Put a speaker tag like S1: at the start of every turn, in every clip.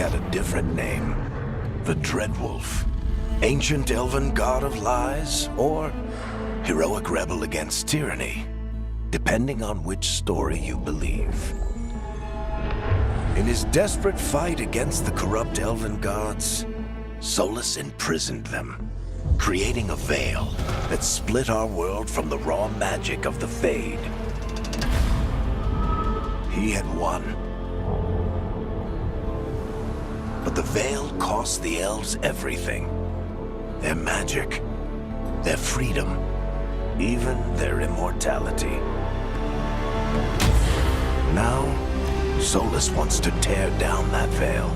S1: had a different name. The Dreadwolf. Ancient elven god of lies, or heroic rebel against tyranny, depending on which story you believe. In his desperate fight against the corrupt elven gods, Solus imprisoned them, creating a veil that split our world from the raw magic of the Fade. He had won. But the veil cost the elves everything. Their magic, their freedom, even their immortality. Now, Solus wants to tear down that veil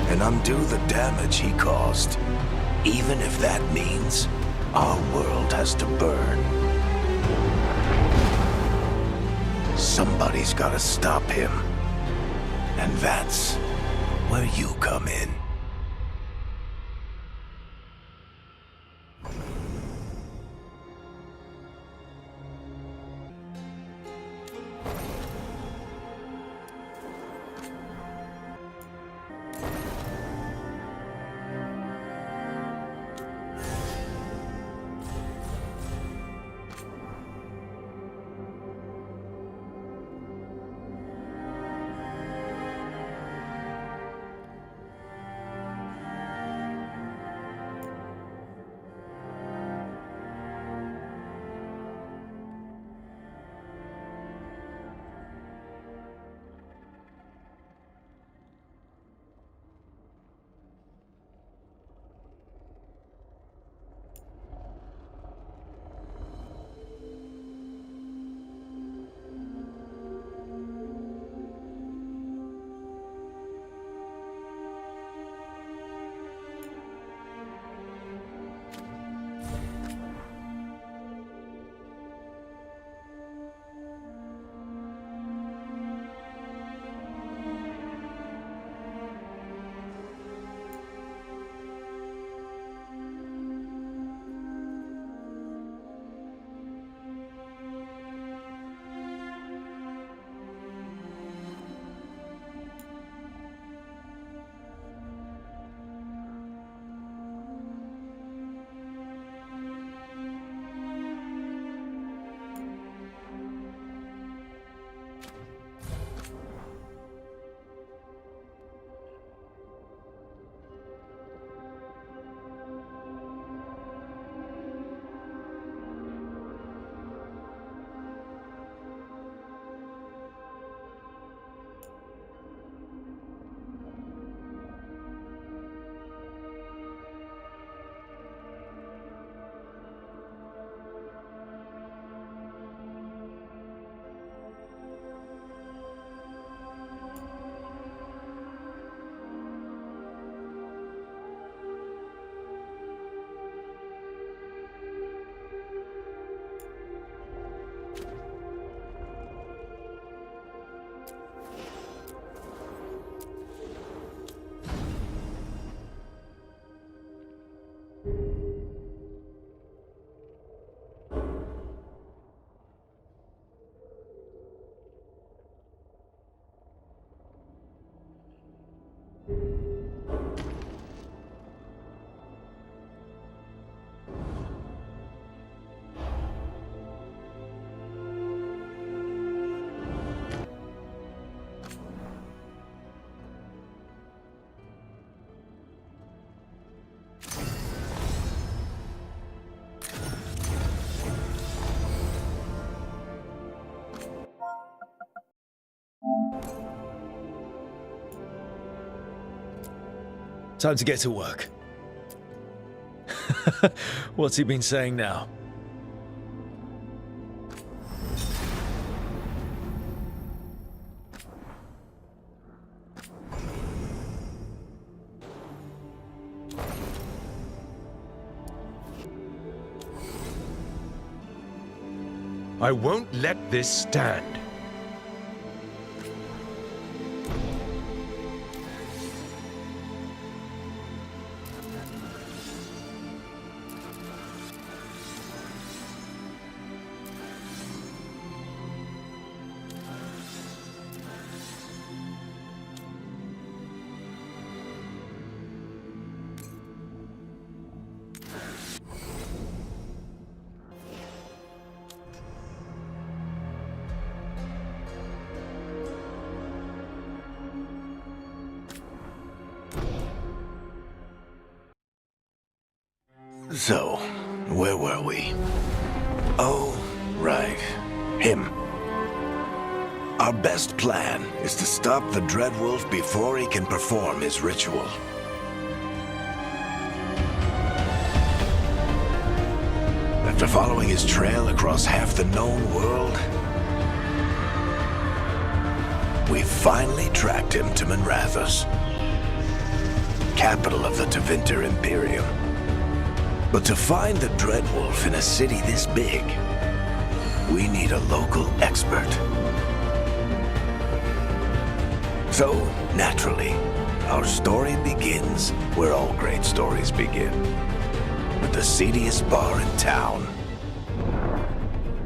S1: and undo the damage he caused, even if that means our world has to burn. Somebody's gotta stop him, and that's where you come in.
S2: Time to get to work. What's he been saying now?
S3: I won't let this stand.
S1: So, where were we? Oh, right. Him. Our best plan is to stop the Dreadwolf before he can perform his ritual. After following his trail across half the known world, we finally tracked him to Minrathous, capital of the Tevinter Imperium. But to find the Dreadwolf in a city this big, we need a local expert. So, naturally, our story begins where all great stories begin. With the seediest bar in town.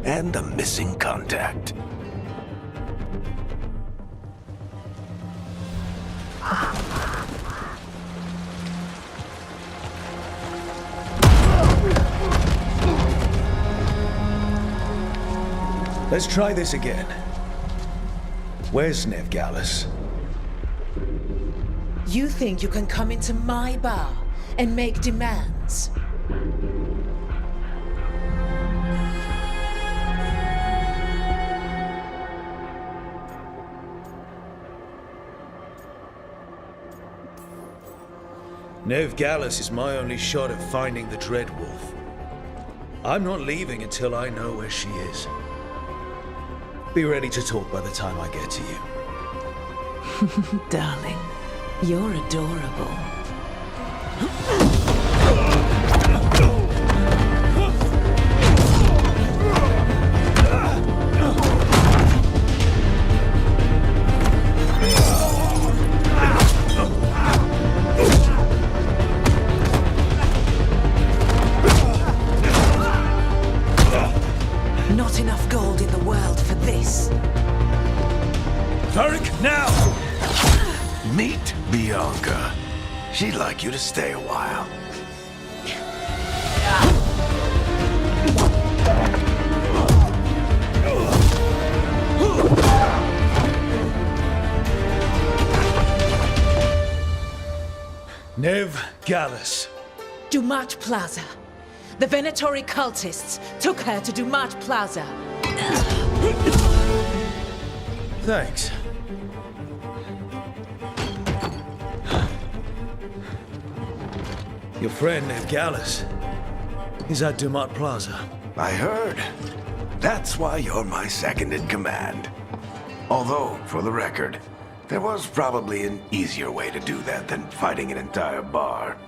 S1: And a missing contact.
S2: Let's try this again. Where's Nevgalis?
S4: You think you can come into my bar and make demands?
S2: Nevgalis is my only shot at finding the Dreadwolf. I'm not leaving until I know where she is. Be ready to talk by the time I get to you.
S4: Darling, you're adorable. Not enough gold in the world for this.
S2: Varric, now!
S1: Meet Bianca. She'd like you to stay a while.
S2: Nevgalis.
S4: Dumat Plaza. The Venatori cultists took her to Dumat Plaza.
S2: Thanks. Your friend Nevgalis is at Dumat Plaza.
S1: I heard. That's why you're my second in command. Although, for the record, there was probably an easier way to do that than fighting an entire bar.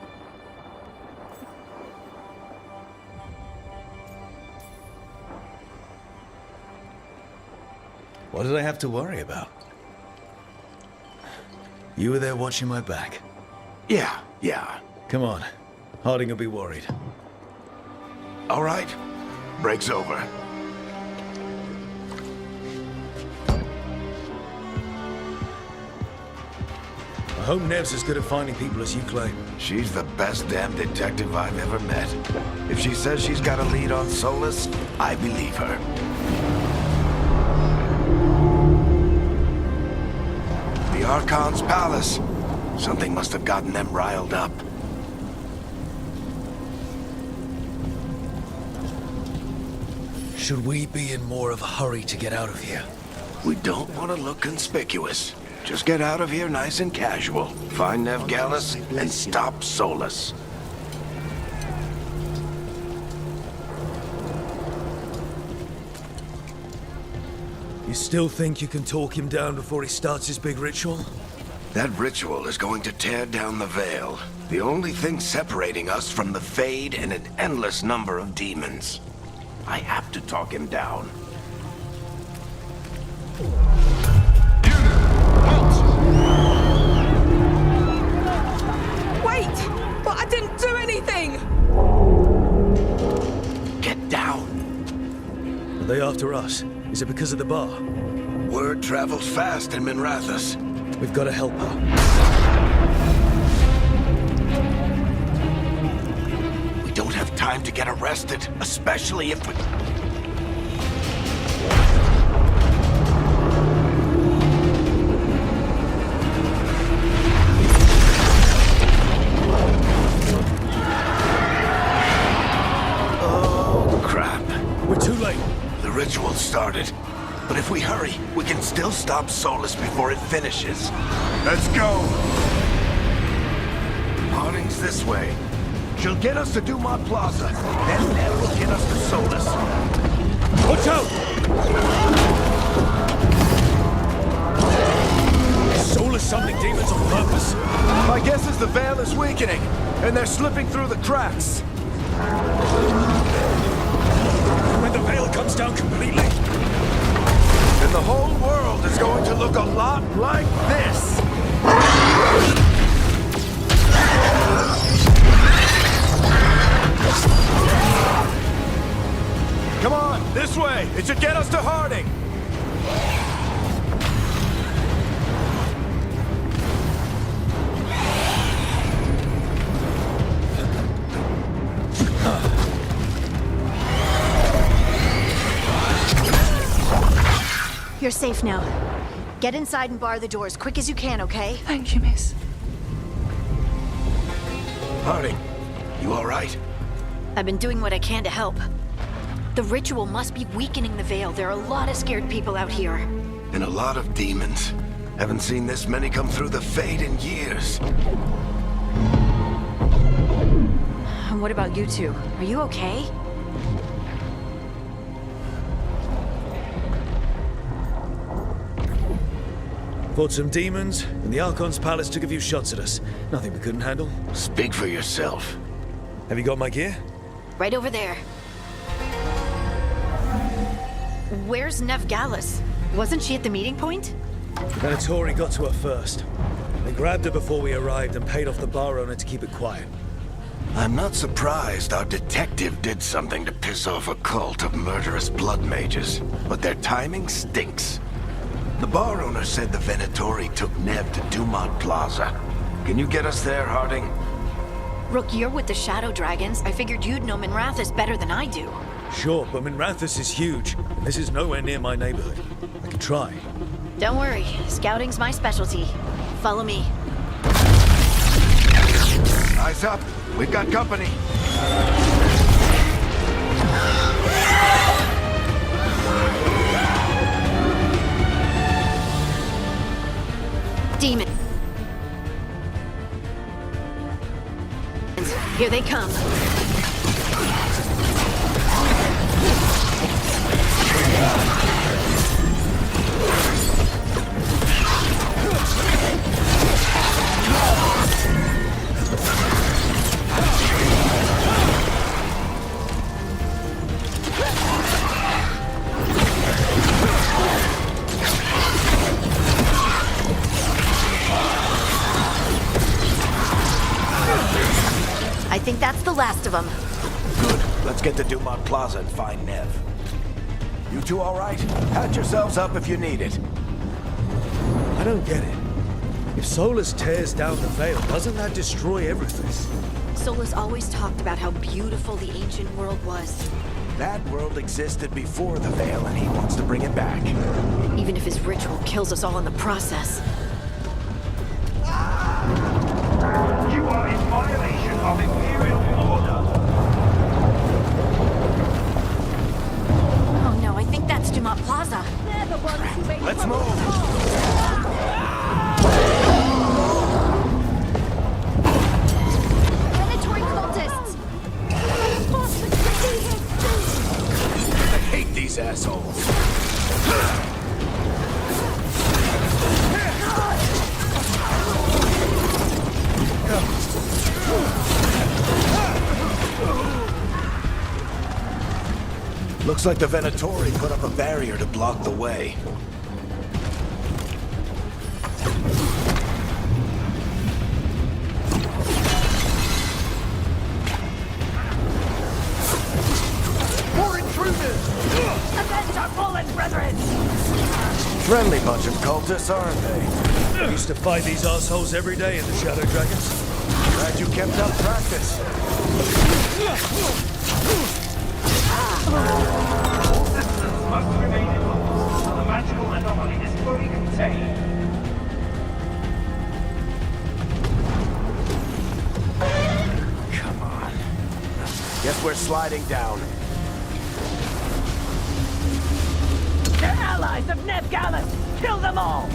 S2: What did I have to worry about? You were there watching my back.
S1: Yeah.
S2: Come on. Harding will be worried.
S1: All right. Break's over.
S2: I hope Nev's as good at finding people as you claim.
S1: She's the best damn detective I've ever met. If she says she's got a lead on Solus, I believe her. The Archon's palace. Something must have gotten them riled up.
S2: Should we be in more of a hurry to get out of here?
S1: We don't want to look conspicuous. Just get out of here nice and casual. Find Nevgalis and stop Solus.
S2: You still think you can talk him down before he starts his big ritual?
S1: That ritual is going to tear down the veil. The only thing separating us from the Fade and an endless number of demons. I have to talk him down.
S4: Wait! But I didn't do anything!
S1: Get down.
S2: Are they after us? Is it because of the bar?
S1: Word travels fast in Minrathous.
S2: We've got to help her.
S1: We don't have time to get arrested, especially if we... But if we hurry, we can still stop Solus before it finishes. Let's go! Harding's this way. She'll get us to Dumont Plaza. Then Ned will get us to Solus.
S2: Watch out! Solus summoning demons on purpose.
S1: My guess is the Veil is weakening, and they're slipping through the cracks.
S2: When the Veil comes down completely,
S1: And the whole world is going to look a lot like this. Come on, this way. It should get us to Harding.
S5: You're safe now. Get inside and bar the door as quick as you can, okay?
S4: Thank you, miss.
S1: Harding, you all right?
S5: I've been doing what I can to help. The ritual must be weakening the Veil. There are a lot of scared people out here.
S1: And a lot of demons. Haven't seen this many come through the Fade in years.
S5: And what about you two? Are you okay?
S2: fought some demons, and the Archon's palace took a few shots at us. Nothing we couldn't handle.
S1: Speak for yourself.
S2: Have you got my gear?
S5: Right over there. Where's Nev Gallus? Wasn't she at the meeting point?
S2: The Venatori got to her first. They grabbed her before we arrived and paid off the bar owner to keep it quiet.
S1: I'm not surprised our detective did something to piss off a cult of murderous blood mages, but their timing stinks. The bar owner said the Venatori took Nev to Dumont Plaza. Can you get us there, Harding?
S5: Rook, you're with the Shadow Dragons. I figured you'd know Minrathous better than I do.
S2: Sure, but Minrathous is huge, and this is nowhere near my neighborhood. I can try.
S5: Don't worry, scouting's my specialty. Follow me.
S1: Eyes up. We've got company.
S5: Demon. Here they come. I think that's the last of them.
S1: Good. Let's get to Dumont Plaza and find Nev. You two all right? Patch yourselves up if you need it.
S2: I don't get it. If Solus tears down the Veil, doesn't that destroy everything?
S5: Solus always talked about how beautiful the ancient world was.
S1: That world existed before the Veil, and he wants to bring it back.
S5: Even if his ritual kills us all in the process.
S6: You are in violation of Imperial order.
S5: Oh no, I think that's Dumont Plaza.
S4: They're the ones who make
S1: Let's
S4: trouble.
S1: move!
S5: Predatory cultists!
S1: I hate these assholes. Looks like the Venatori put up a barrier to block the way.
S6: More intruders! Avenge our fallen brethren!
S1: Friendly bunch of cultists, aren't they?
S2: I used to fight these assholes every day in the Shadow Dragons.
S1: Glad you kept up practice.
S6: All systems must remain in hold until the magical anomaly is fully contained.
S1: Come on. Guess we're sliding down.
S6: Their ally
S7: allies of Nev Gallus! Kill them all!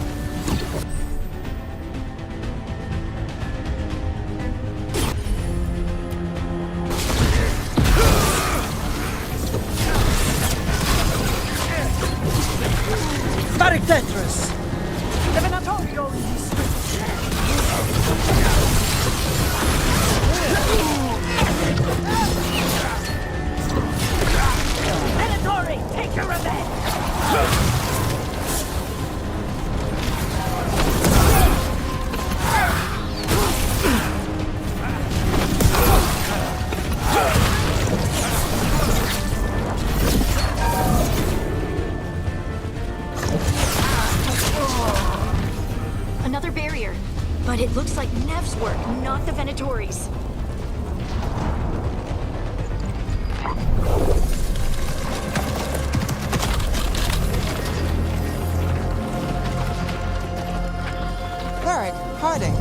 S7: Tetris! Venatori, take your revenge!
S5: Another barrier. But it looks like Nev's work, not the Venatori's.
S8: Varric, hiding.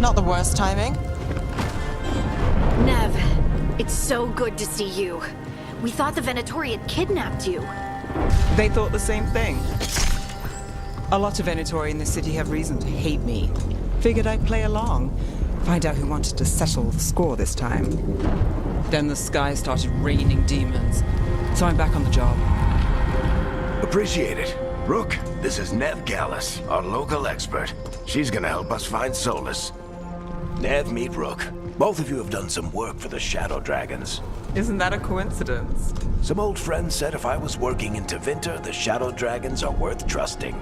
S8: Not the worst timing.
S5: Nev, it's so good to see you. We thought the Venatori had kidnapped you.
S8: They thought the same thing. A lot of Venatori in this city have reason to hate me. Figured I'd play along. Find out who wanted to settle the score this time. Then the sky started raining demons. So I'm back on the job.
S1: Appreciate it. Rook, this is Nev Gallus, our local expert. She's gonna help us find Solus. Nev, meet Rook. Both of you have done some work for the Shadow Dragons.
S8: Isn't that a coincidence?
S1: Some old friends said if I was working in Tevinter, the Shadow Dragons are worth trusting.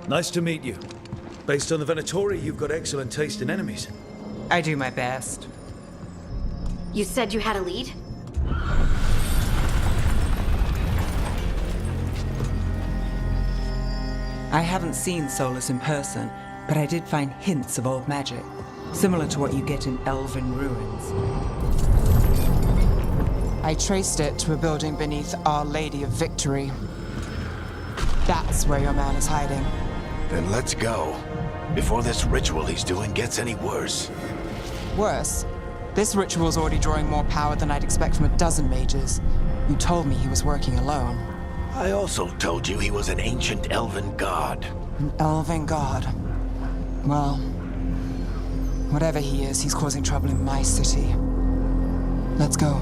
S2: Nice to meet you. Based on the Venatori, you've got excellent taste in enemies.
S8: I do my best.
S5: You said you had a lead?
S8: I haven't seen Solus in person, but I did find hints of old magic, similar to what you get in elven ruins. I traced it to a building beneath Our Lady of Victory. That's where your man is hiding.
S1: Then let's go. Before this ritual he's doing gets any worse.
S8: Worse, this ritual's already drawing more power than I'd expect from a dozen mages. You told me he was working alone.
S1: I also told you he was an ancient elven god.
S8: An elven god. Well, whatever he is, he's causing trouble in my city. Let's go.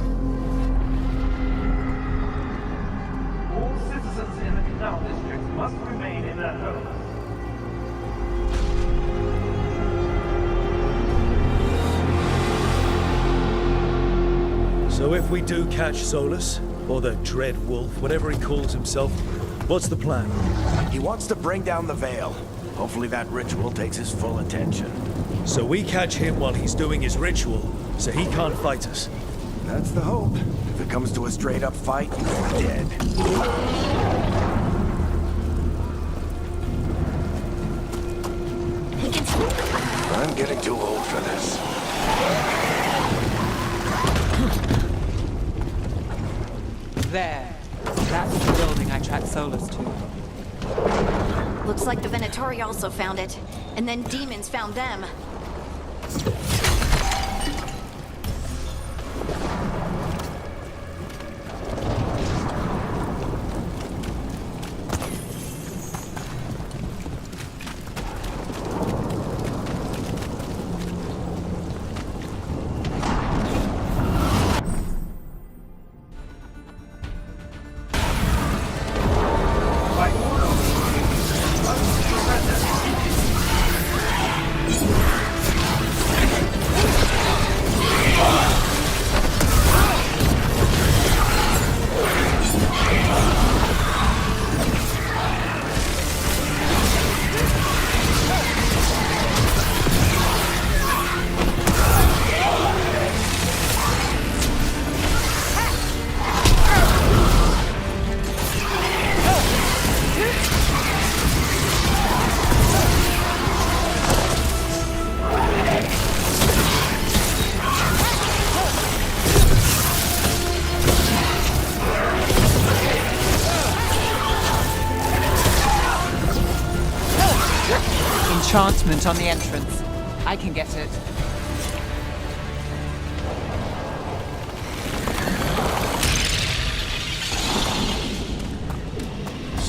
S6: All citizens in the Canal District must remain in their homes.
S2: So if we do catch Solus, or the Dread Wolf, whatever he calls himself, what's the plan?
S1: He wants to bring down the Veil. Hopefully that ritual takes his full attention.
S2: So we catch him while he's doing his ritual, so he can't fight us.
S1: That's the hope. If it comes to a straight-up fight, you're dead. I'm getting too old for this.
S8: There. That's the building I tracked Solus to.
S5: Looks like the Venatori also found it. And then demons found them.
S8: Enchantment on the entrance. I can get it.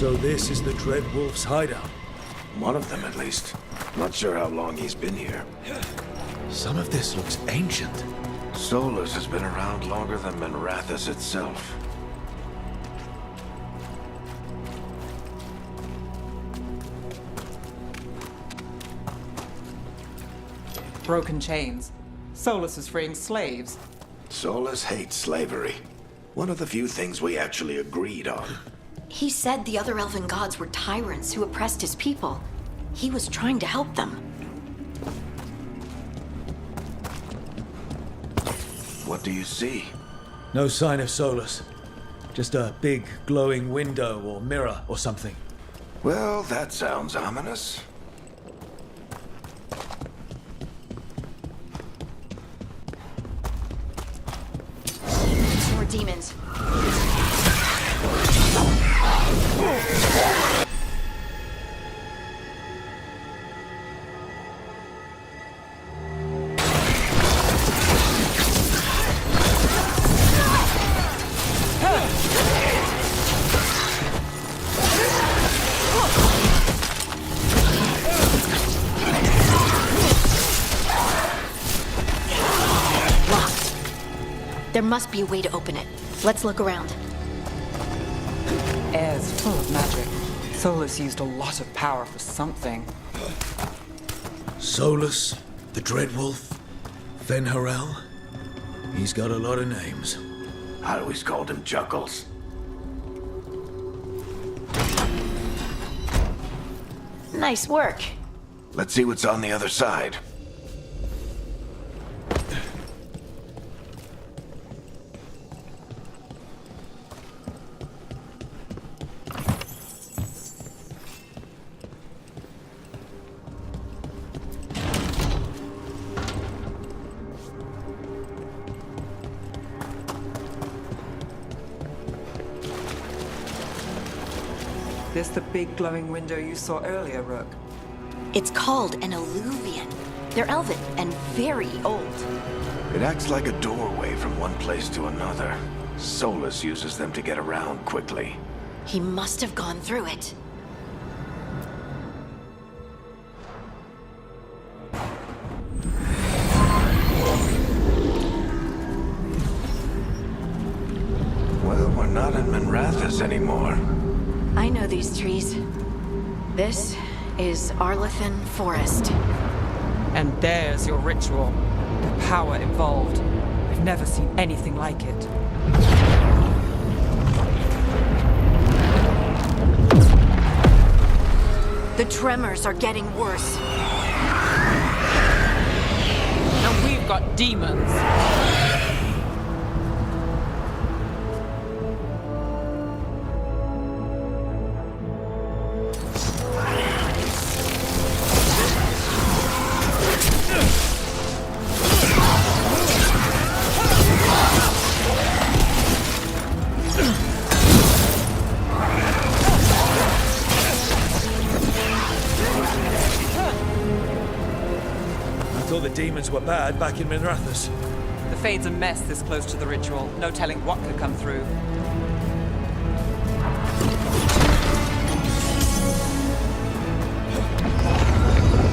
S2: So this is the Dreadwolf's hideout.
S1: One of them, at least. Not sure how long he's been here.
S2: Some of this looks ancient.
S1: Solus has been around longer than Minrathous itself.
S8: Broken chains. Solus is freeing slaves.
S1: Solus hates slavery. One of the few things we actually agreed on.
S5: He said the other elven gods were tyrants who oppressed his people. He was trying to help them.
S1: What do you see?
S2: No sign of Solus. Just a big glowing window or mirror or something.
S1: Well, that sounds ominous.
S5: More demons. Locked. There must be a way to open it. Let's look around.
S8: Air's full of magic. Solus used a lot of power for something.
S2: Solus, the Dreadwolf, Fenharel. He's got a lot of names.
S1: I always called him Juggles.
S5: Nice work.
S1: Let's see what's on the other side.
S8: This the big glowing window you saw earlier, Rook?
S5: It's called an alluvian. They're elven and very old.
S1: It acts like a doorway from one place to another. Solus uses them to get around quickly.
S5: He must have gone through it.
S1: Well, we're not in Minrathous anymore.
S5: I know these trees. This is Arlethan Forest.
S8: And there's your ritual. The power involved. I've never seen anything like it.
S5: The tremors are getting worse.
S8: And we've got demons.
S2: I thought the demons were bad back in Minrathous.
S8: The Fade's a mess this close to the ritual. No telling what could come through.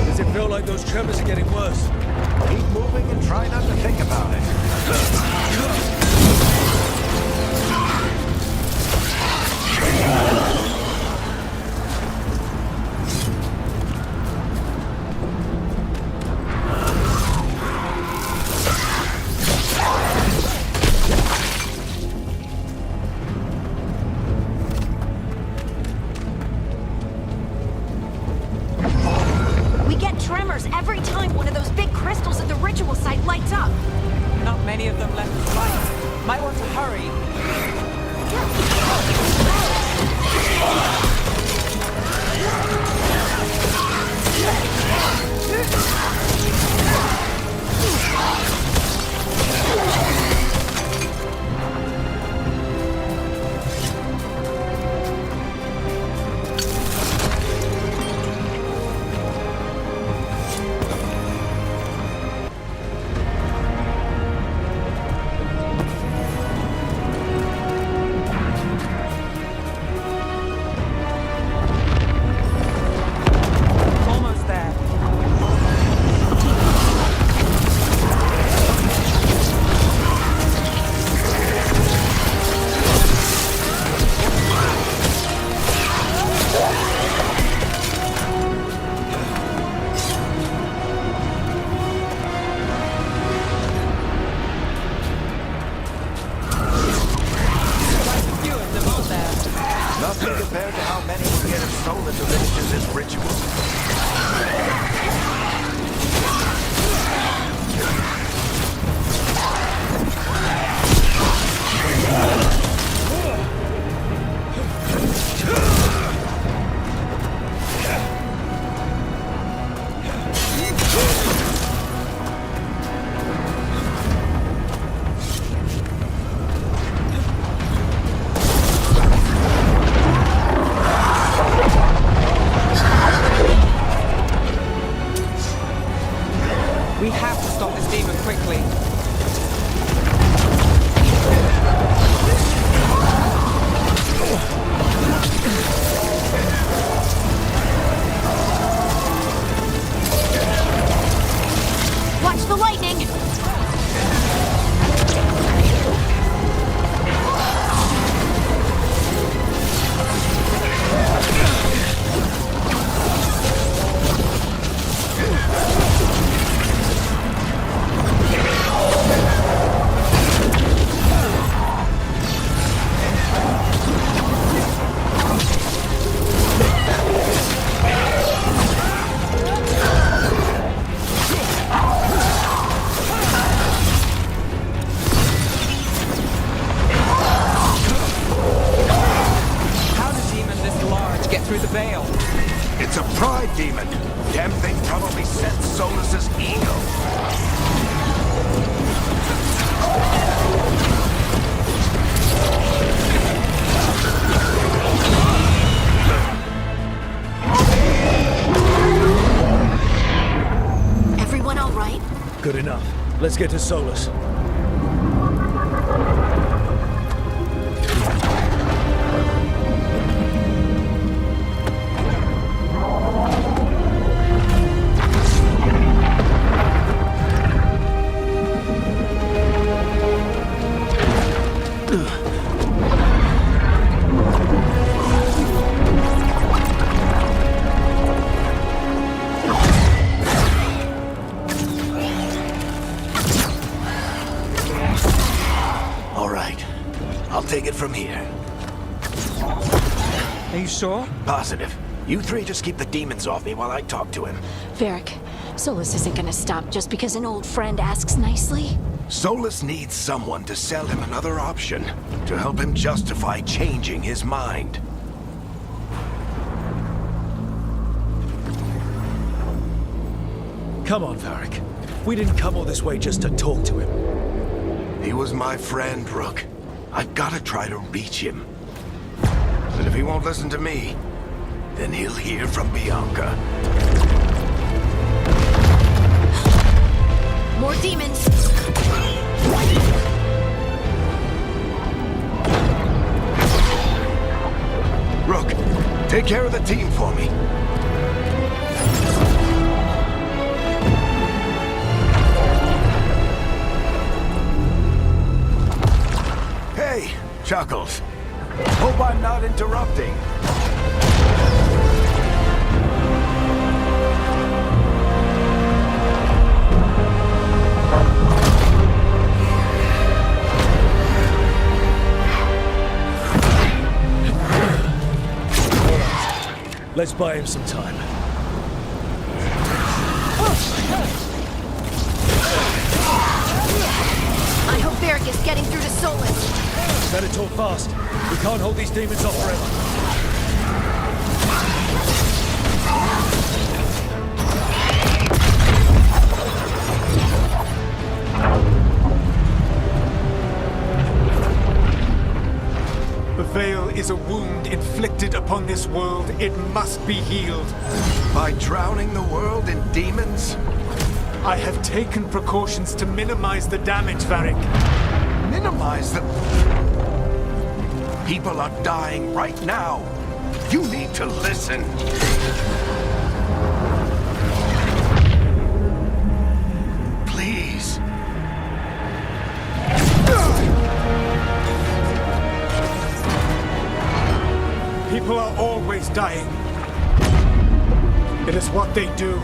S2: Does it feel like those tremors are getting worse?
S1: Keep moving and try not to think about it.
S5: We get tremors every time one of those big crystals at the ritual site lights up.
S8: Not many of them left to fight. Might want to hurry.
S1: forget if Solus finishes his ritual.
S8: We have to stop this demon quickly.
S5: Watch the lightning!
S8: How did a demon this large get through the veil?
S1: It's a pride demon. Damn thing probably sent Solus's ego.
S5: Everyone all right?
S2: Good enough. Let's get to Solus.
S1: All right. I'll take it from here.
S8: Are you sure?
S1: Positive. You three just keep the demons off me while I talk to him.
S5: Varric, Solus isn't gonna stop just because an old friend asks nicely.
S1: Solus needs someone to sell him another option, to help him justify changing his mind.
S2: Come on, Varric. We didn't come all this way just to talk to him.
S1: He was my friend, Rook. I've got to try to reach him. But if he won't listen to me, then he'll hear from Bianca.
S5: More demons!
S1: Rook, take care of the team for me. Hey, Chuckles. Hope I'm not interrupting.
S2: Let's buy him some time.
S5: I hope Varric is getting through to Solus.
S2: Better talk fast. We can't hold these demons off forever.
S9: The veil is a wound inflicted upon this world. It must be healed.
S1: By drowning the world in demons?
S9: I have taken precautions to minimize the damage, Varric.
S1: Minimize the... People are dying right now. You need to listen. Please.
S9: People are always dying. It is what they do.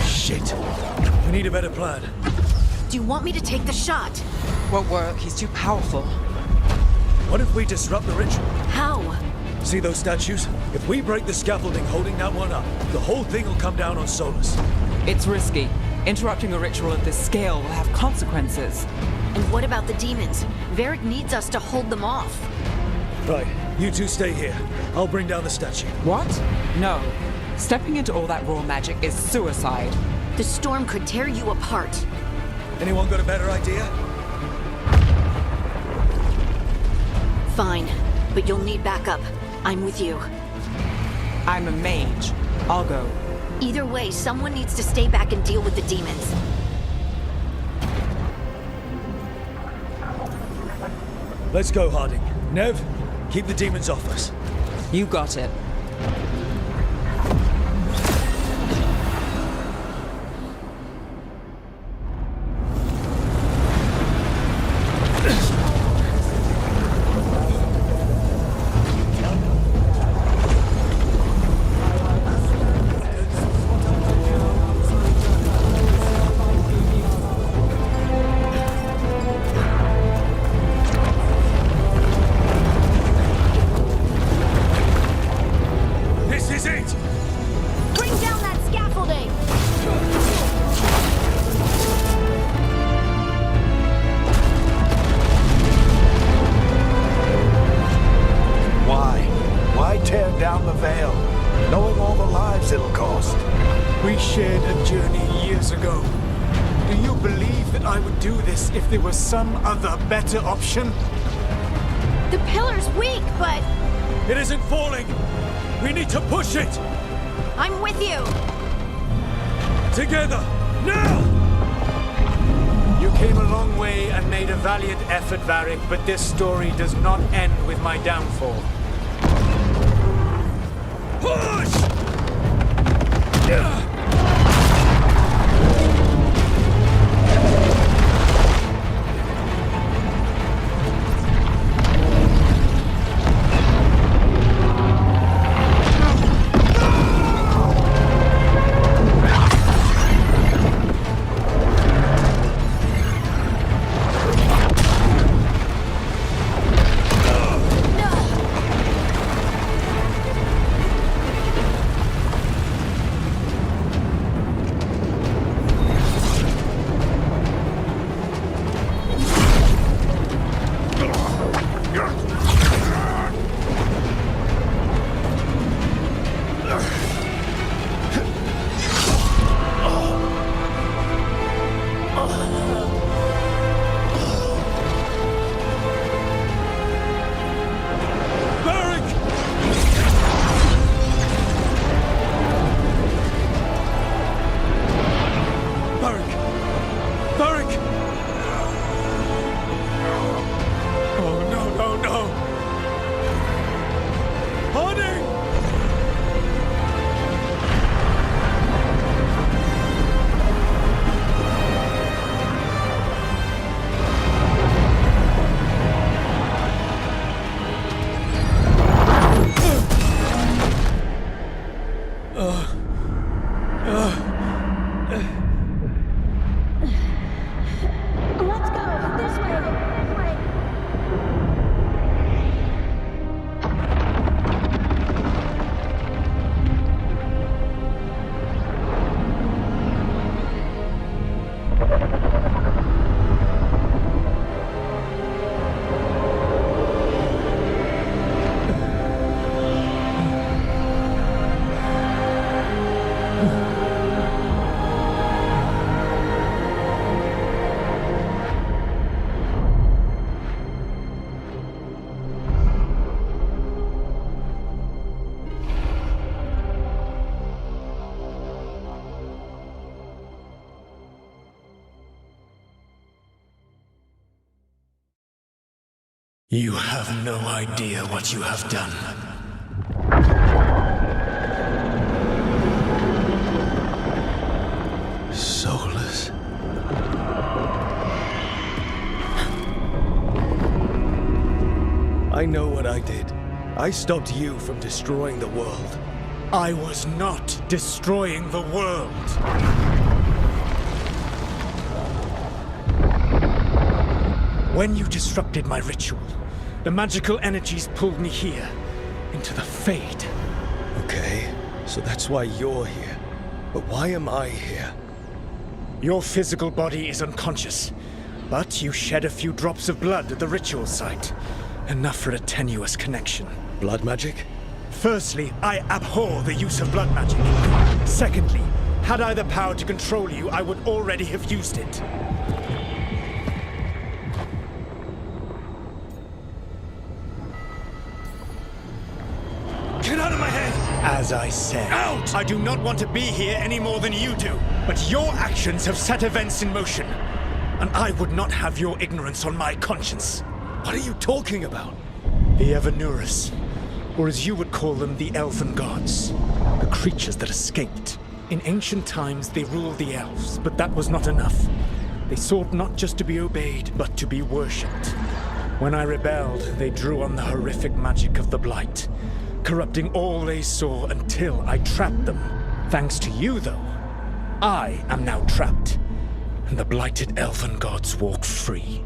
S2: Shit. We need a better plan.
S5: Do you want me to take the shot?
S8: Won't work. He's too powerful.
S2: What if we disrupt the ritual?
S5: How?
S2: See those statues? If we break the scaffolding holding that one up, the whole thing will come down on Solus.
S8: It's risky. Interrupting a ritual of this scale will have consequences.
S5: And what about the demons? Varric needs us to hold them off.
S2: Right, you two stay here. I'll bring down the statue.
S8: What? No. Stepping into all that raw magic is suicide.
S5: The storm could tear you apart.
S2: Anyone got a better idea?
S5: Fine, but you'll need backup. I'm with you.
S8: I'm a mage. I'll go.
S5: Either way, someone needs to stay back and deal with the demons.
S2: Let's go, Harding. Nev, keep the demons off us.
S8: You got it.
S1: Down the Veil, knowing all the lives it'll cost.
S9: We shared a journey years ago. Do you believe that I would do this if there was some other better option?
S5: The pillar's weak, but...
S2: It isn't falling! We need to push it!
S5: I'm with you!
S2: Together! Now!
S9: You came a long way and made a valiant effort, Varric, but this story does not end with my downfall.
S2: Push!
S9: You have no idea what you have done.
S2: Solus. I know what I did. I stopped you from destroying the world.
S9: I was not destroying the world. When you disrupted my ritual, The magical energies pulled me here, into the Fade.
S2: Okay, so that's why you're here. But why am I here?
S9: Your physical body is unconscious, but you shed a few drops of blood at the ritual site. Enough for a tenuous connection.
S2: Blood magic?
S9: Firstly, I abhor the use of blood magic. Secondly, had I the power to control you, I would already have used it.
S2: Get out of my head!
S9: As I said,
S2: Out!
S9: I do not want to be here any more than you do. But your actions have set events in motion, and I would not have your ignorance on my conscience.
S2: What are you talking about?
S9: The Evanurus, or as you would call them, the Elven Gods. The creatures that escaped. In ancient times, they ruled the elves, but that was not enough. They sought not just to be obeyed, but to be worshipped. When I rebelled, they drew on the horrific magic of the Blight, corrupting all they saw until I trapped them. Thanks to you, though, I am now trapped, and the blighted Elven Gods walk free.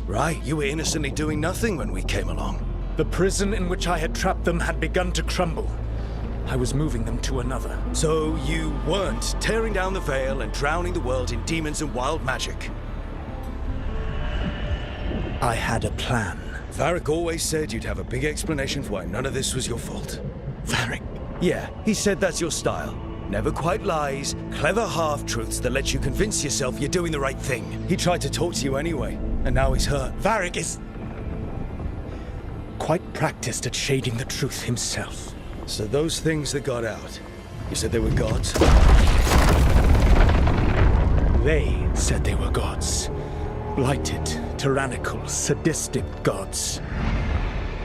S2: Right, you were innocently doing nothing when we came along.
S9: The prison in which I had trapped them had begun to crumble. I was moving them to another.
S2: So you weren't tearing down the veil and drowning the world in demons and wild magic.
S9: I had a plan.
S2: Varric always said you'd have a big explanation for why none of this was your fault.
S9: Varric?
S2: Yeah, he said that's your style. Never quite lies, clever half-truths that let you convince yourself you're doing the right thing. He tried to talk to you anyway, and now he's hurt.
S9: Varric is quite practiced at shading the truth himself.
S2: So those things that got out, you said they were gods?
S9: They said they were gods. Blighted, tyrannical, sadistic gods.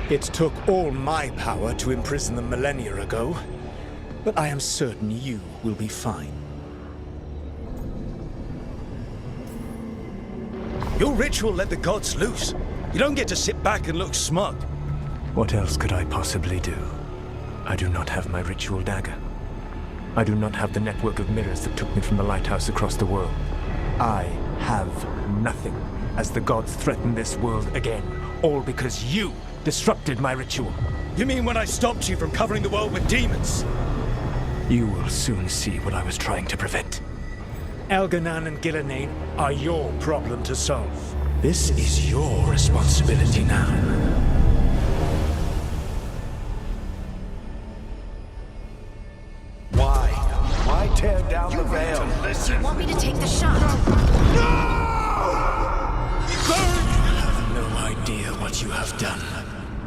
S9: It took all my power to imprison them millennia ago, but I am certain you will be fine.
S2: Your ritual let the gods loose. You don't get to sit back and look smug.
S9: What else could I possibly do? I do not have my ritual dagger. I do not have the network of mirrors that took me from the lighthouse across the world. I have nothing as the gods threaten this world again, all because you disrupted my ritual.
S2: You mean when I stopped you from covering the world with demons?
S9: You will soon see what I was trying to prevent. Elganan and Gillenane are your problem to solve. This is your responsibility now.
S1: Why tear down the veil?
S5: You want me to take the shot?
S9: You have no idea what you have done.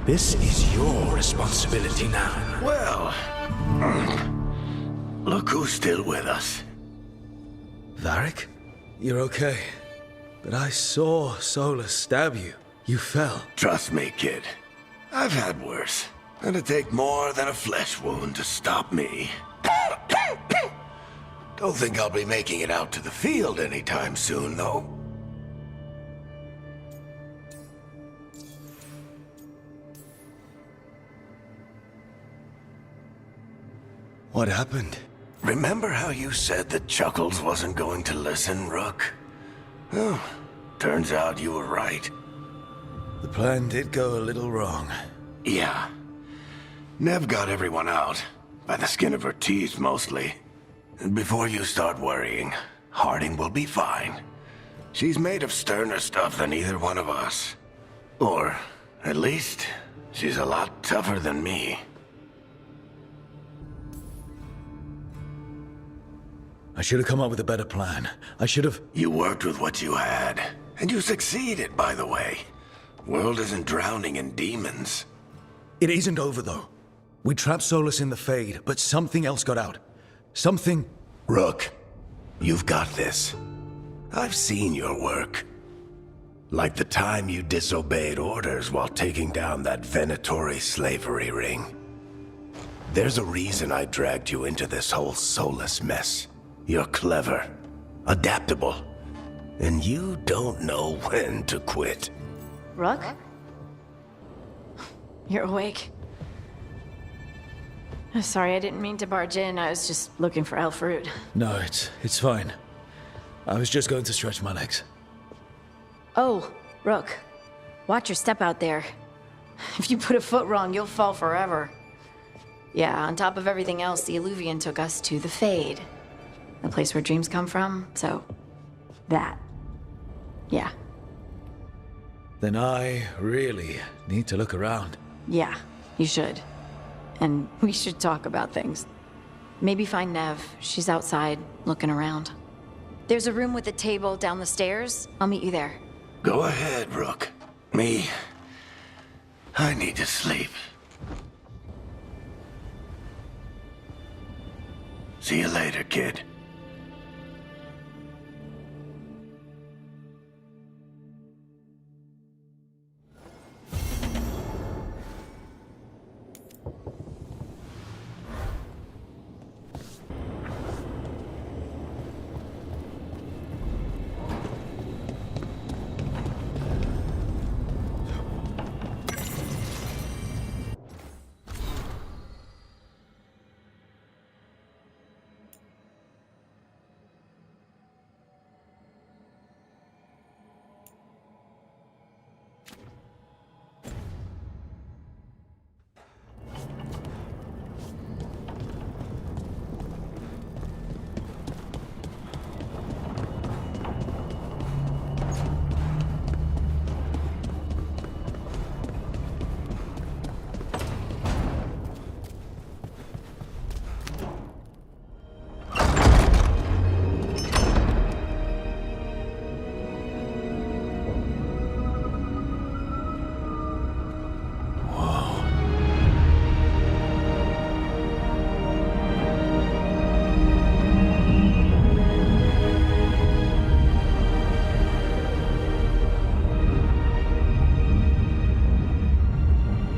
S9: This is your responsibility now.
S1: Well, look who's still with us.
S2: Varric? You're okay. But I saw Solus stab you. You fell.
S1: Trust me, kid. I've had worse. It'd take more than a flesh wound to stop me. Don't think I'll be making it out to the field anytime soon, though.
S2: What happened?
S1: Remember how you said that Chuckles wasn't going to listen, Rook? Well, turns out you were right.
S2: The plan did go a little wrong.
S1: Yeah. Nev got everyone out. By the skin of her teeth, mostly. And before you start worrying, Harding will be fine. She's made of sterner stuff than either one of us. Or, at least, she's a lot tougher than me.
S2: I should have come up with a better plan. I should have...
S1: You worked with what you had. And you succeeded, by the way. World isn't drowning in demons.
S2: It isn't over, though. We trapped Solus in the Fade, but something else got out. Something...
S1: Rook, you've got this. I've seen your work. Like the time you disobeyed orders while taking down that Venatori slavery ring. There's a reason I dragged you into this whole Solus mess. You're clever, adaptable, and you don't know when to quit.
S5: Rook? You're awake. Sorry, I didn't mean to barge in. I was just looking for Elfroot.
S2: No, it's fine. I was just going to stretch my legs.
S5: Oh, Rook. Watch your step out there. If you put a foot wrong, you'll fall forever. Yeah, on top of everything else, the Illuvian took us to the Fade. The place where dreams come from, so... that. Yeah.
S2: Then I really need to look around.
S5: Yeah, you should. And we should talk about things. Maybe find Nev. She's outside, looking around. There's a room with a table down the stairs. I'll meet you there.
S1: Go ahead, Rook. Me, I need to sleep. See you later, kid.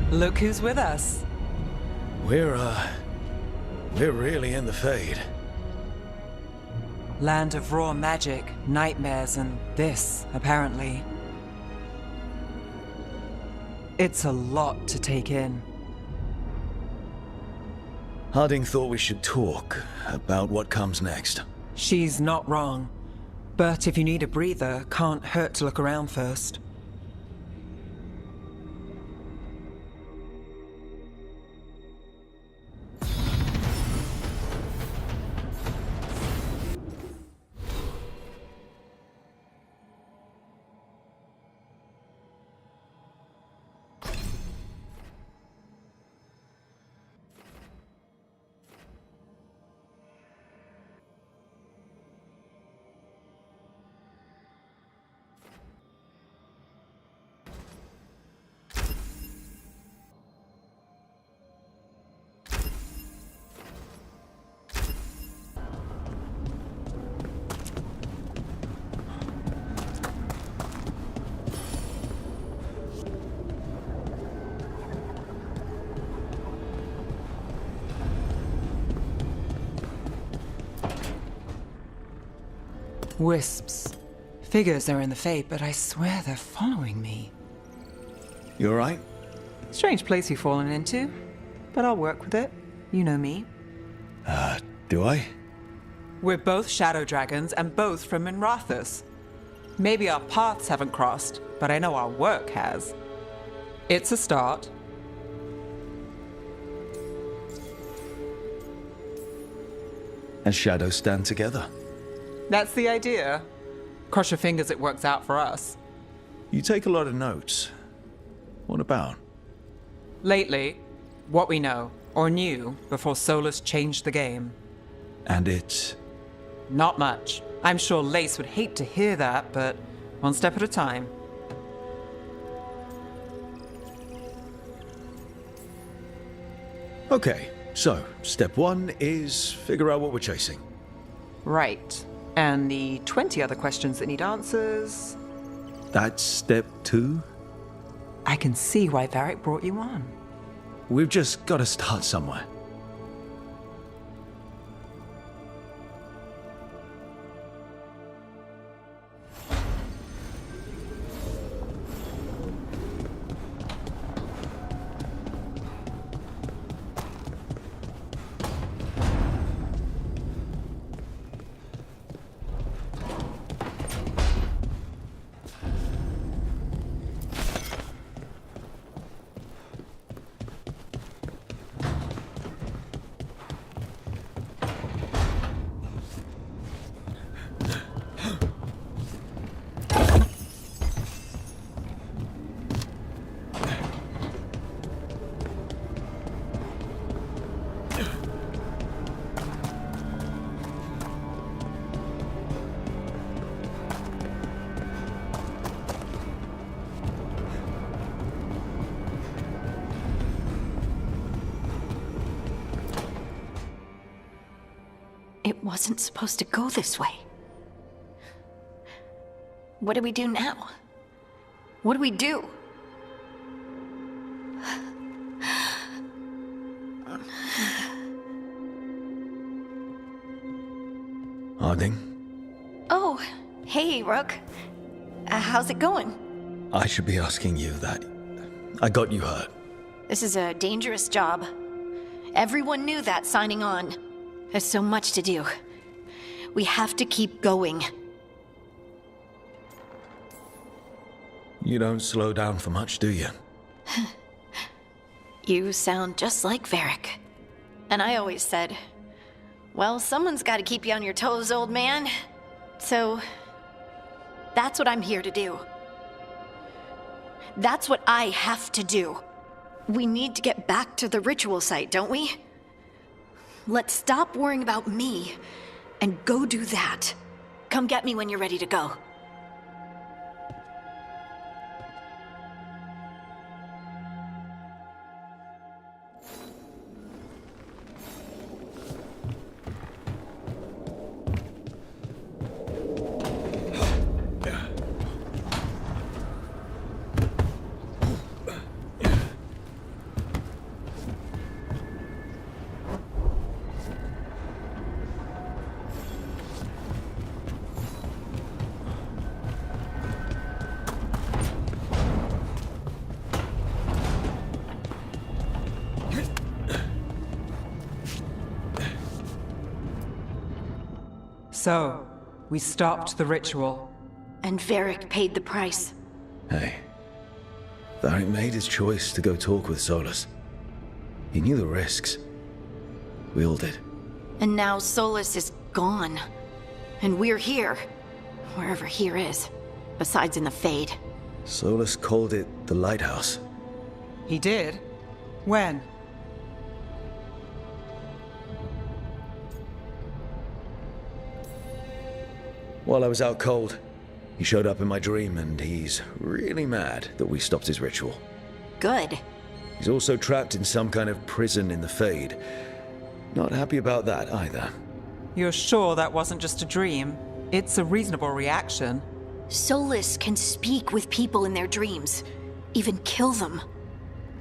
S8: Look who's with us.
S2: We're really in the Fade.
S8: Land of raw magic, nightmares, and this, apparently. It's a lot to take in.
S2: Harding thought we should talk about what comes next.
S8: She's not wrong. But if you need a breather, can't hurt to look around first. Wisps. Figures are in the Fade, but I swear they're following me.
S2: You alright?
S8: Strange place you've fallen into, but I'll work with it. You know me.
S2: Do I?
S8: We're both shadow dragons and both from Minrathous. Maybe our paths haven't crossed, but I know our work has. It's a start.
S2: And shadows stand together.
S8: That's the idea. Cross your fingers it works out for us.
S2: You take a lot of notes. What about?
S8: Lately, what we know, or knew, before Solus changed the game.
S2: And it's...
S8: Not much. I'm sure Lace would hate to hear that, but one step at a time.
S2: Okay, so step one is figure out what we're chasing.
S8: Right. And the 20 other questions that need answers...
S2: That's step two?
S8: I can see why Varric brought you on.
S2: We've just got to start somewhere.
S5: wasn't supposed to go this way. What do we do now? What do we do?
S2: Harding,
S5: Oh, hey, Rook. How's it going?
S2: I should be asking you that. I got you hurt.
S5: This is a dangerous job. Everyone knew that signing on. There's so much to do. We have to keep going.
S2: You don't slow down for much, do you?
S5: You sound just like Varric. And I always said, well, someone's got to keep you on your toes, old man. So, that's what I'm here to do. That's what I have to do. We need to get back to the ritual site, don't we? Let's stop worrying about me and go do that. Come get me when you're ready to go.
S8: So, we stopped the ritual.
S5: And Varric paid the price.
S2: Hey, Varric made his choice to go talk with Solus. He knew the risks. We all did.
S5: And now Solus is gone. And we're here. Wherever here is. Besides in the Fade.
S2: Solus called it the Lighthouse.
S8: He did? When?
S2: While I was out cold, he showed up in my dream, and he's really mad that we stopped his ritual.
S5: Good.
S2: He's also trapped in some kind of prison in the Fade. Not happy about that either.
S8: You're sure that wasn't just a dream? It's a reasonable reaction.
S5: Solus can speak with people in their dreams. Even kill them.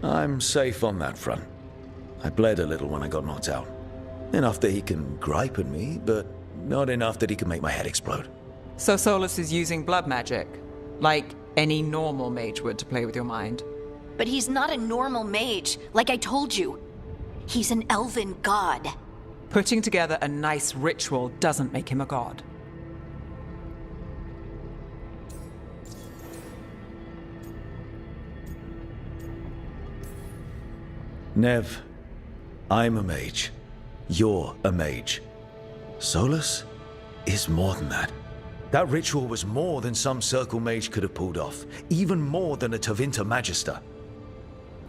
S2: I'm safe on that front. I bled a little when I got knocked out. Enough that he can gripe at me, but not enough that he can make my head explode.
S8: So Solus is using blood magic, like any normal mage would to play with your mind.
S5: But he's not a normal mage, like I told you. He's an elven god.
S8: Putting together a nice ritual doesn't make him a god.
S2: Nev, I'm a mage. You're a mage. Solus is more than that. That ritual was more than some circle mage could have pulled off. Even more than a Tevinter Magister.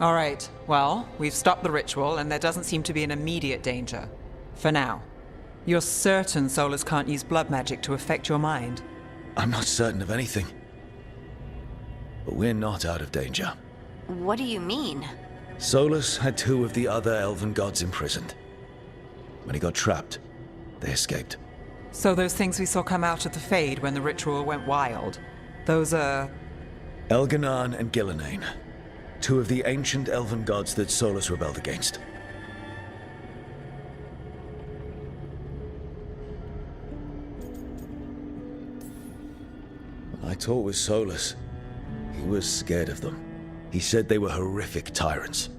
S8: All right, well, we've stopped the ritual and there doesn't seem to be an immediate danger. For now. You're certain Solus can't use blood magic to affect your mind?
S2: I'm not certain of anything. But we're not out of danger.
S5: What do you mean?
S2: Solus had 2 of the other elven gods imprisoned. When he got trapped, they escaped.
S8: So those things we saw come out of the Fade when the ritual went wild, those are...
S2: Elganan and Gillenane. 2 of the ancient elven gods that Solus rebelled against. When I talked with Solus, he was scared of them. He said they were horrific tyrants.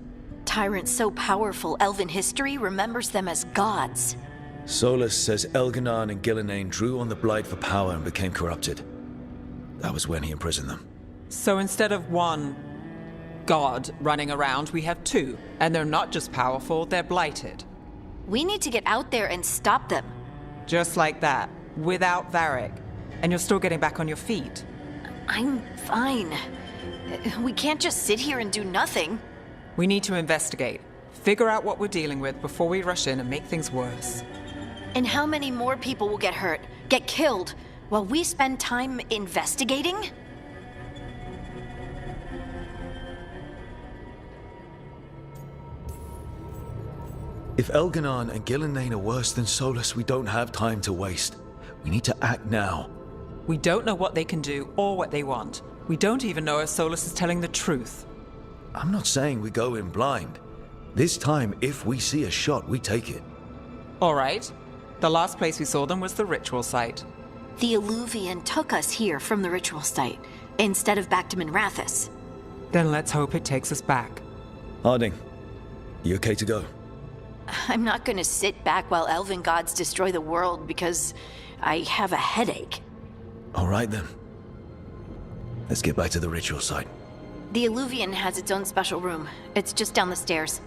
S5: Tyrants so powerful, elven history remembers them as gods.
S2: Solus says Elganan and Gillenane drew on the Blight for power and became corrupted. That was when he imprisoned them.
S8: So instead of 1 god running around, we have 2. And they're not just powerful, they're blighted.
S5: We need to get out there and stop them.
S8: Just like that, without Varric. And you're still getting back on your feet.
S5: I'm fine. We can't just sit here and do nothing.
S8: We need to investigate. Figure out what we're dealing with before we rush in and make things worse.
S5: And how many more people will get hurt, get killed, while we spend time investigating?
S2: If Elganon and Gillenane are worse than Solus, we don't have time to waste. We need to act now.
S8: We don't know what they can do or what they want. We don't even know if Solus is telling the truth.
S2: I'm not saying we go in blind. This time, if we see a shot, we take it.
S8: All right. The last place we saw them was the ritual site.
S5: The Illuvian took us here from the ritual site, instead of back to Minrathous.
S8: Then let's hope it takes us back.
S2: Harding, you okay to go?
S5: I'm not gonna sit back while elven gods destroy the world because I have a headache.
S2: All right then. Let's get back to the ritual site.
S5: The Illuvian has its own special room. It's just down the stairs.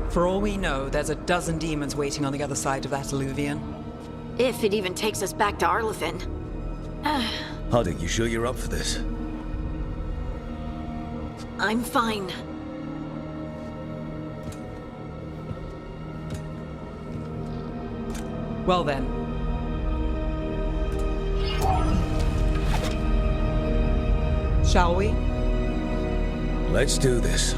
S8: For all we know, there's a dozen demons waiting on the other side of that Illuvian.
S5: If it even takes us back to Arlethan.
S2: Harding, you sure you're up for this?
S5: I'm fine.
S8: Well then. Shall we?
S2: Let's do this.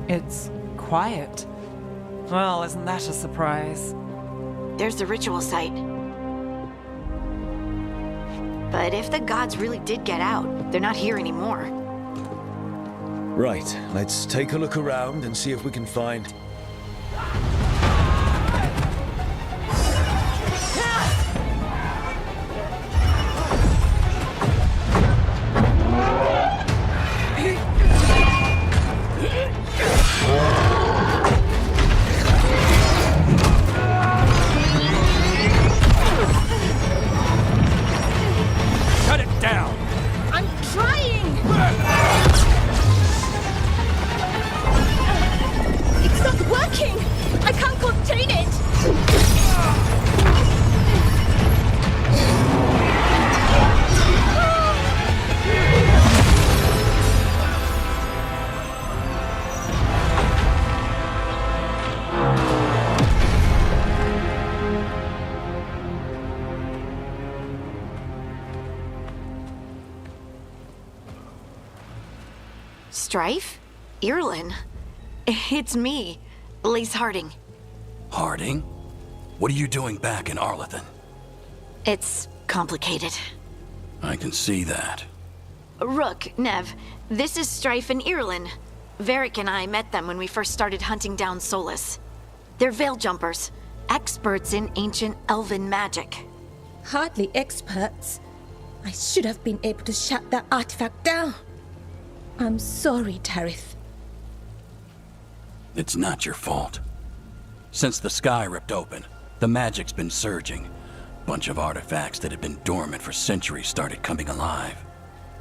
S8: It's quiet. Well, isn't that a surprise?
S5: There's the ritual site. But if the gods really did get out, they're not here anymore.
S2: Right, let's take a look around and see if we can find...
S5: Strife? Irlin? It's me, Lace Harding.
S10: Harding? What are you doing back in Arlethan?
S5: It's complicated.
S10: I can see that.
S5: Rook, Nev, this is Strife and Irlin. Varric and I met them when we first started hunting down Solus. They're veil jumpers, experts in ancient elven magic.
S11: Hardly experts. I should have been able to shut that artifact down. I'm sorry, Tarith.
S10: It's not your fault. Since the sky ripped open, the magic's been surging. Bunch of artifacts that had been dormant for centuries started coming alive.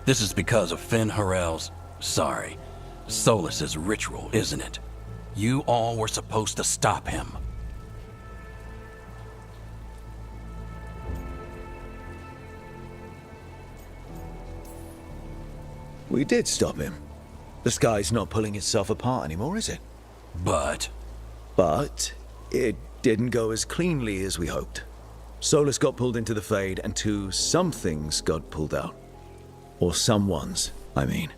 S10: This is because of Finn Harel's, Solus's ritual, isn't it? You all were supposed to stop him.
S2: We did stop him. The sky's not pulling itself apart anymore, is it?
S10: But
S2: it didn't go as cleanly as we hoped. Solus got pulled into the Fade, and two somethings got pulled out. Or someones, I mean.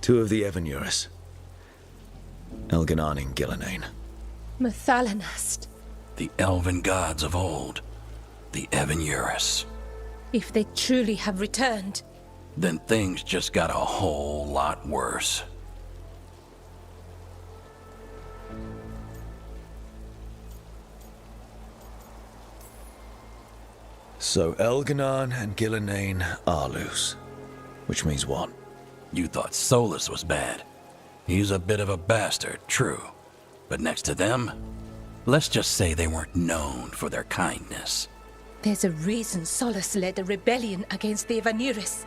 S2: Two of the Evanurus. Elganon and Gillenane.
S11: Mathalanast.
S10: the elven gods of old, the Evanurus.
S11: If they truly have returned,
S10: Then things just got a whole lot worse.
S2: So Elganon and Gillenane are loose. Which means what?
S10: You thought Solus was bad. He's a bit of a bastard, true. But next to them, let's just say they weren't known for their kindness.
S11: There's a reason Solus led a rebellion against the Evanuris,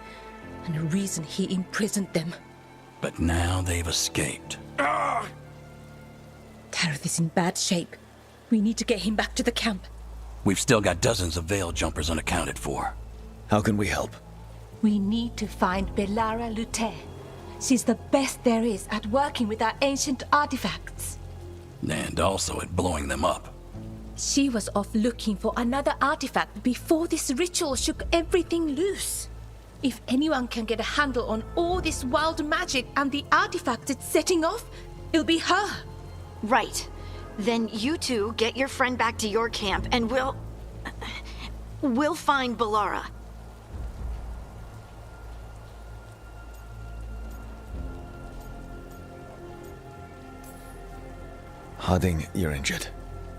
S11: and a reason he imprisoned them.
S10: But now they've escaped.
S11: Tareth is in bad shape. We need to get him back to the camp.
S10: We've still got dozens of veil jumpers unaccounted for.
S2: How can we help?
S11: We need to find Belara Lute. She's the best there is at working with our ancient artifacts.
S10: And also at blowing them up.
S11: She was off looking for another artifact before this ritual shook everything loose. If anyone can get a handle on all this wild magic and the artifacts it's setting off, it'll be her.
S5: Right. Then you two get your friend back to your camp and we'll find Belara.
S2: Harding, you're injured.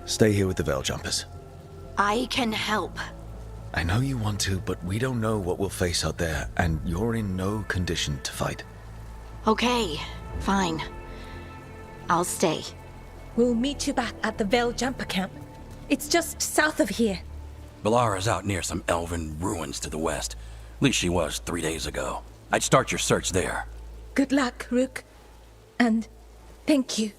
S2: Stay here with the veil jumpers.
S5: I can help.
S2: I know you want to, but we don't know what we'll face out there, and you're in no condition to fight.
S5: Okay, fine. I'll stay.
S11: We'll meet you back at the Veil Jumper camp. It's just south of here.
S10: Belara's out near some elven ruins to the west. At least she was 3 days ago. I'd start your search there.
S11: Good luck, Rook. And thank you.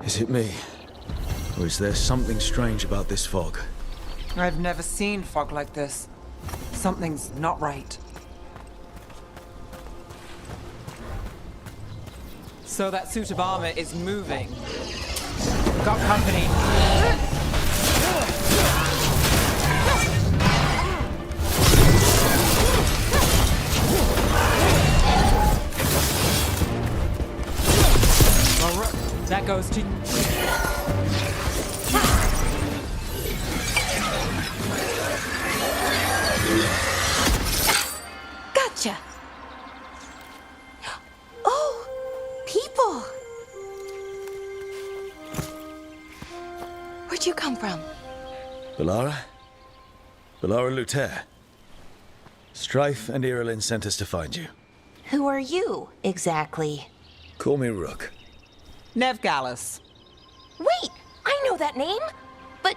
S2: Is it me? Or is there something strange about this fog?
S8: I've never seen fog like this. Something's not right. So that suit of armor is moving. Got company. Well, Rook, that goes to...
S11: Gotcha. Oh, people. Where'd you come from?
S2: Belara? Belara Lute. Strife and Irilyn sent us to find you.
S12: Who are you, exactly?
S2: Call me Rook.
S8: Nev Gallus.
S12: Wait, I know that name. But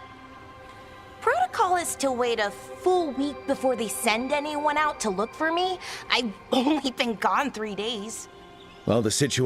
S12: protocol is to wait a full week before they send anyone out to look for me. I've only been gone 3 days.
S2: Well, the situation